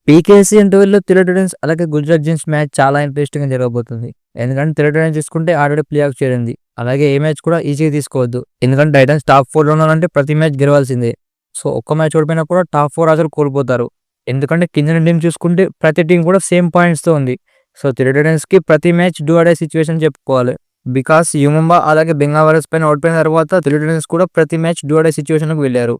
PKC ఇంటర్వెల్‌లో Telugu Titans అలాగే Gujarat giants match చాలా ఇంట్రెస్టింగ్‌గా జరగబోతుంది. ఎందుకంటే తెలుగు టైటన్స్ చూసుకుంటే ఆల్రెడీ ప్లే ఆఫ్ చేరింది. అలాగే ఏ మ్యాచ్ కూడా ఈజీగా తీసుకోవద్దు. ఎందుకంటే టైటన్స్ టాప్ 4లో ఉన్నారంటే ప్రతి మ్యాచ్ గెలవాల్సిందే. సో ఒక్క మ్యాచ్ ఓడిపోయినా కూడా టాప్ 4 అసలు కోల్పోతారు. ఎందుకంటే కింద టీమ్ చూసుకుంటే ప్రతి టీమ్ కూడా సేమ్ పాయింట్స్‌తో ఉంది. సో తెలుగు టైటన్స్‌కి ప్రతి match do or die situation చెప్పుకోవాలి. బికాస్ యుముంబా అలాగే బెంగావరస్ పైన ఓడిపోయిన తర్వాత తెలుగు టైటన్స్ కూడా ప్రతి మ్యాచ్ డూ ఆర్ డై సిట్యుయేషన్‌లోకి వెళ్లారు.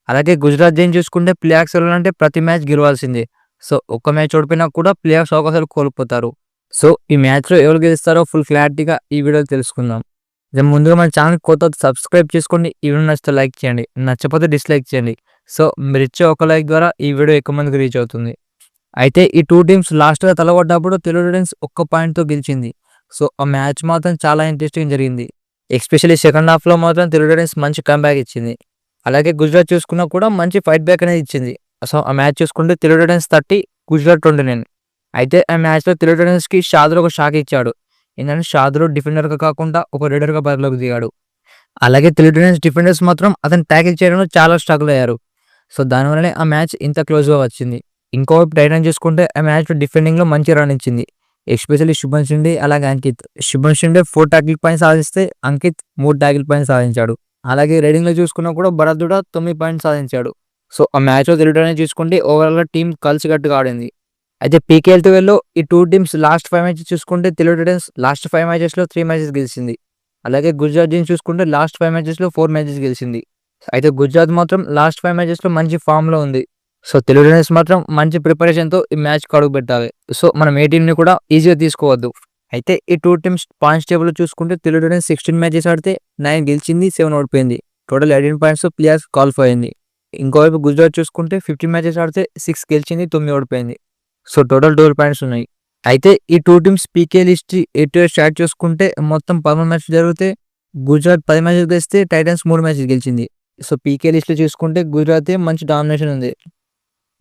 అలాగే గుజరాత్ జెయింట్స్ చూసుకుంటే ప్లే ఆఫ్స్‌కి వెళ్ళాలంటే ప్రతి మ్యాచ్ గెలవాల్సిందే. సో ఒక్క మ్యాచ్ ఓడిపోయినా కూడా ప్లే ఆఫ్స్ అవకాశాలు కోల్పోతారు. సో ఈ మ్యాచ్‌లో ఎవరు గెలుస్తారో ఫుల్ క్లారిటీగా ఈ వీడియోలో తెలుసుకుందాం. ముందుగా మన ఛానల్ కొత్తగా సబ్స్క్రైబ్ చేసుకోండి. ఈ వీడియో నచ్చితే లైక్ చేయండి. నచ్చకపోతే డిస్లైక్ చేయండి. సో మీరిచ్చే ఒక లైక్ ద్వారా ఈ వీడియో ఎక్కువ మందికి రీచ్ అవుతుంది. అయితే ఈ 2 టీమ్స్ లాస్ట్‌గా తలపడ్డప్పుడు తెలుగు టైటన్స్ ఒక్క పాయింట్‌తో గెలిచింది. సో ఆ మ్యాచ్ మాత్రం చాలా ఇంట్రెస్టింగ్‌గా జరిగింది. ఎస్పెషల్లీ సెకండ్ హాఫ్‌లో మాత్రం తెలుగు టైటన్స్ మంచి కమ్‌బ్యాక్ ఇచ్చింది. అలాగే గుజరాత్ చూసుకున్నా కూడా మంచి ఫైట్ బ్యాక్ అనేది ఇచ్చింది. సో ఆ మ్యాచ్ చూసుకుంటే తెలుగు టైటన్స్ 30 గుజరాత్ 29. అయితే ఆ మ్యాచ్‌లో తెలుగు టైటన్స్‌కి షాదుల్ ఒక షాక్ ఇచ్చాడు. ఏంటంటే షాదుల్ డిఫెండర్‌గా కాకుండా ఒక రైడర్‌గా బరిలోకి దిగాడు. అలాగే తెలుగు టైటన్స్ డిఫెండర్స్ మాత్రం అతను ట్యాకిల్ చేయడంలో చాలా స్ట్రగుల్ అయ్యారు. సో దానివల్లనే ఆ మ్యాచ్ ఇంత క్లోజ్‌గా వచ్చింది. ఇంకోవైపు టైటన్స్ చూసుకుంటే ఆ మ్యాచ్‌లో డిఫెండింగ్‌లో మంచి రన్ ఇచ్చింది. ఎస్పెషల్లీ శుభన్ షిండే అలాగే అంకిత్. శుభన్ షిండే 4 టాకిల్ పాయింట్స్ సాధిస్తే అంకిత్ 3 టాకిల్ పాయింట్స్ సాధించాడు. అలాగే రైడింగ్‌లో చూసుకున్నా కూడా భరత్ కూడా 9 పాయింట్స్ సాధించాడు. సో ఆ మ్యాచ్‌లో తెలుగు టైటన్స్ చూసుకుంటే ఓవరాల్‌గా టీమ్ కలిసికట్టుగా ఆడింది. అయితే పీకేఎల్ 12లో ఈ 2 టీమ్స్ లాస్ట్ 5 మ్యాచెస్ చూసుకుంటే తెలుగు టైటన్స్ లాస్ట్ 5 మ్యాచెస్‌లో 3 మ్యాచెస్ గెలిచింది. అలాగే గుజరాత్ జెయింట్స్ చూసుకుంటే లాస్ట్ 5 మ్యాచెస్‌లో 4 మ్యాచెస్ గెలిచింది. అయితే గుజరాత్ మాత్రం లాస్ట్ 5 మ్యాచెస్‌లో మంచి ఫామ్‌లో ఉంది. సో తెలుగు టైటన్స్ మాత్రం మంచి ప్రిపరేషన్‌తో ఈ మ్యాచ్‌కి అడుగుపెట్టాలి. సో మనం ఏ టీమ్‌ని కూడా ఈజీగా తీసుకోవద్దు. అయితే ఈ 2 టీమ్స్ పాయింట్స్ టేబుల్‌లో చూసుకుంటే తెలుగు టైటన్స్ 16 మ్యాచెస్ ఆడితే 9 గెలిచింది, 7 ఓడిపోయింది. టోటల్ 18 పాయింట్స్‌తో ప్లే ఆఫ్స్ క్వాలిఫై అయింది. ఇంకోవైపు గుజరాత్ చూసుకుంటే 15 మ్యాచెస్ ఆడితే 6 గెలిచింది, 9 ఓడిపోయింది. సో టోటల్ 12 పాయింట్స్ ఉన్నాయి. అయితే ఈ 2 టీమ్స్ పీకేఎల్ హిస్టరీ ఎటు స్టార్ట్ చేసుకుంటే మొత్తం 13 మ్యాచ్లు జరిగితే గుజరాత్ 10 మ్యాచెస్ గెలిస్తే టైటన్స్ 3 మ్యాచెస్ గెలిచింది. సో పీకేఎల్ లిస్ట్‌లో చూసుకుంటే గుజరాతే మంచి డామినేషన్ ఉంది.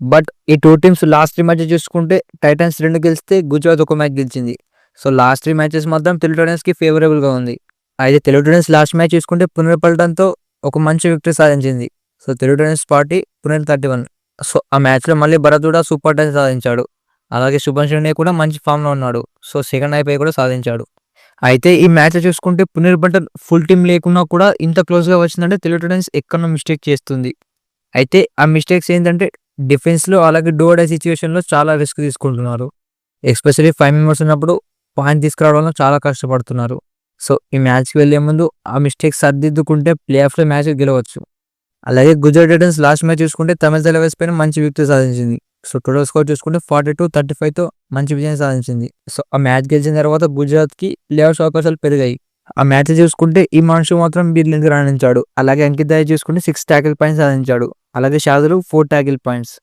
బట్ ఈ 2 టీమ్స్ లాస్ట్ 3 మ్యాచెస్ చూసుకుంటే టైటన్స్ 2 గెలిస్తే గుజరాత్ 1 మ్యాచ్ గెలిచింది. సో లాస్ట్ 3 మ్యాచెస్ మాత్రం తెలుగు టైటన్స్‌కి ఫేవరబుల్‌గా ఉంది. అయితే తెలుగు టైటన్స్ లాస్ట్ మ్యాచ్ చూసుకుంటే పునర్పల్టన్‌తో ఒక మంచి విక్టరీ సాధించింది. సో తెలుగు టైటన్స్ పార్టీ పునెల్ 31. సో ఆ మ్యాచ్‌లో మళ్ళీ భరత్ కూడా సూపర్ టచ్ సాధించాడు. అలాగే శుభన్ షిండే కూడా మంచి ఫామ్‌లో ఉన్నాడు. సో సెకండ్ అయిపోయి కూడా సాధించాడు. అయితే ఈ మ్యాచ్‌లో చూసుకుంటే పునర్పల్టన్ ఫుల్ టీమ్ లేకున్నా కూడా ఇంత క్లోజ్‌గా వచ్చిందంటే తెలుగు టైటన్స్ ఎక్కడనో మిస్టేక్ చేస్తుంది. అయితే ఆ మిస్టేక్స్ ఏంటంటే డిఫెన్స్‌లో అలాగే డూ ఆర్ డై సిట్యుయేషన్‌లో చాలా రిస్క్ తీసుకుంటున్నారు. ఎస్పెషల్లీ 5 మెంబర్స్ ఉన్నప్పుడు పాయింట్ తీసుకురావడంలో చాలా కష్టపడుతున్నారు. సో ఈ మ్యాచ్‌కి వెళ్లే ముందు ఆ మిస్టేక్స్ సరిదిద్దుకుంటే ప్లే ఆఫ్‌లో మ్యాచ్ గెలవచ్చు. అలాగే గుజరాత్ టైటన్స్ లాస్ట్ మ్యాచ్ చూసుకుంటే తమిళ తలవేస్ పైన మంచి విక్టరీ సాధించింది. సో టోటల్ స్కోర్ చూసుకుంటే 42-35తో మంచి విజయం సాధించింది. సో ఆ మ్యాచ్ గెలిచిన తర్వాత గుజరాత్‌కి ప్లే ఆఫ్స్ అవకాశాలు పెరిగాయి. ఆ మ్యాచ్ చూసుకుంటే ఇమాన్షు మాత్రం బ్రిలియంట్‌గా రాణించాడు. అలాగే అంకిత్ దయ్ చూసుకుంటే 6 టాకిల్ పాయింట్స్ సాధించాడు. అలాగే షాదుల్ 4 టాకిల్ పాయింట్స్.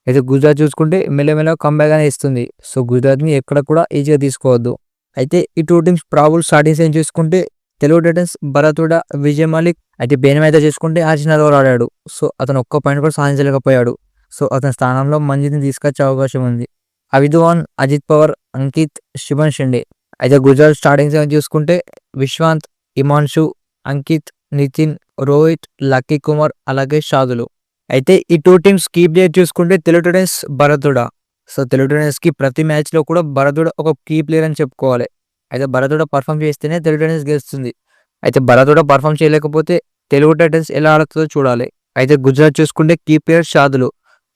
అయితే గుజరాత్ చూసుకుంటే మెల్లమెల్లగా కమ్‌బ్యాక్ అనేది ఇస్తుంది. సో గుజరాత్‌ని ఎక్కడ కూడా ఈజీగా తీసుకోవద్దు. అయితే ఈ 2 టీమ్స్ ప్రాబబుల్ స్టార్టింగ్స్ ఏం చూసుకుంటే తెలుగు టైటన్స్ భరత్ హుడా, విజయ్ మాలిక్ అయితే బెన్ అయితే చూసుకుంటే ఆర్సెనల్ ఓవర్ ఆడాడు. సో అతను ఒక్క పాయింట్ కూడా సాధించలేకపోయాడు. సో అతని స్థానంలో మంజిని తీసుకొచ్చే అవకాశం ఉంది. అవిధ్వాన్, అజిత్ పవార్, అంకిత్, శుభన్ షిండే. అయితే గుజరాత్ స్టార్టింగ్స్ ఏం చూసుకుంటే విశ్వాంత్, ఇమాన్షు, అంకిత్, నితిన్, రోహిత్, లక్కీ కుమార్ అలాగే షాదులు. అయితే ఈ 2 టీమ్స్ కీ ప్లేయర్ చూసుకుంటే తెలుగు టైటన్స్ భరత్ హుడా. సో తెలుగు టైటన్స్‌కి ప్రతి మ్యాచ్‌లో కూడా భరత్ హుడా ఒక కీ ప్లేయర్ అని చెప్పుకోవాలి. అయితే భరత్ హుడా పర్ఫార్మ్ చేస్తేనే తెలుగు టైటన్స్ గెలుస్తుంది. అయితే భరత్ హుడా పర్ఫార్మ్ చేయలేకపోతే తెలుగు టైటన్స్ ఎలా ఆడుతుందో చూడాలి. అయితే గుజరాత్ చూసుకుంటే కీ ప్లేయర్ షాదులు.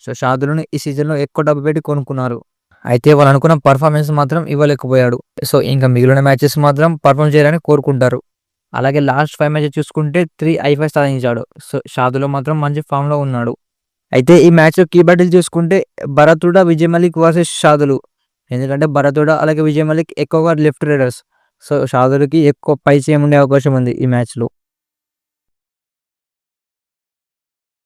సో షాదుల్‌ని ఈ సీజన్‌లో ఎక్కువ డబ్బు పెట్టి కొనుక్కున్నారు. అయితే వాళ్ళు అనుకున్న పర్ఫార్మెన్స్ మాత్రం ఇవ్వలేకపోయాడు. సో ఇంకా మిగిలిన మ్యాచెస్ మాత్రం పర్ఫార్మ్ చేయాలని కోరుకుంటారు. అలాగే లాస్ట్ 5 మ్యాచెస్ చూసుకుంటే 3 ఐ5 సాధించాడు. సో షాదుల్ మాత్రం మంచి ఫామ్‌లో ఉన్నాడు. అయితే ఈ మ్యాచ్‌లో కీ బ్యాటిల్ చూసుకుంటే భరత్ హుడా, విజయ్ మలిక్ వర్సెస్ షాదులు. ఎందుకంటే భరత్ హుడా అలాగే విజయ్ మలిక్ ఎక్కువగా లెఫ్ట్ రైడర్స్. సో షాదుల్‌కి ఎక్కువ పై చేయి ఉండే అవకాశం ఉంది ఈ మ్యాచ్‌లో.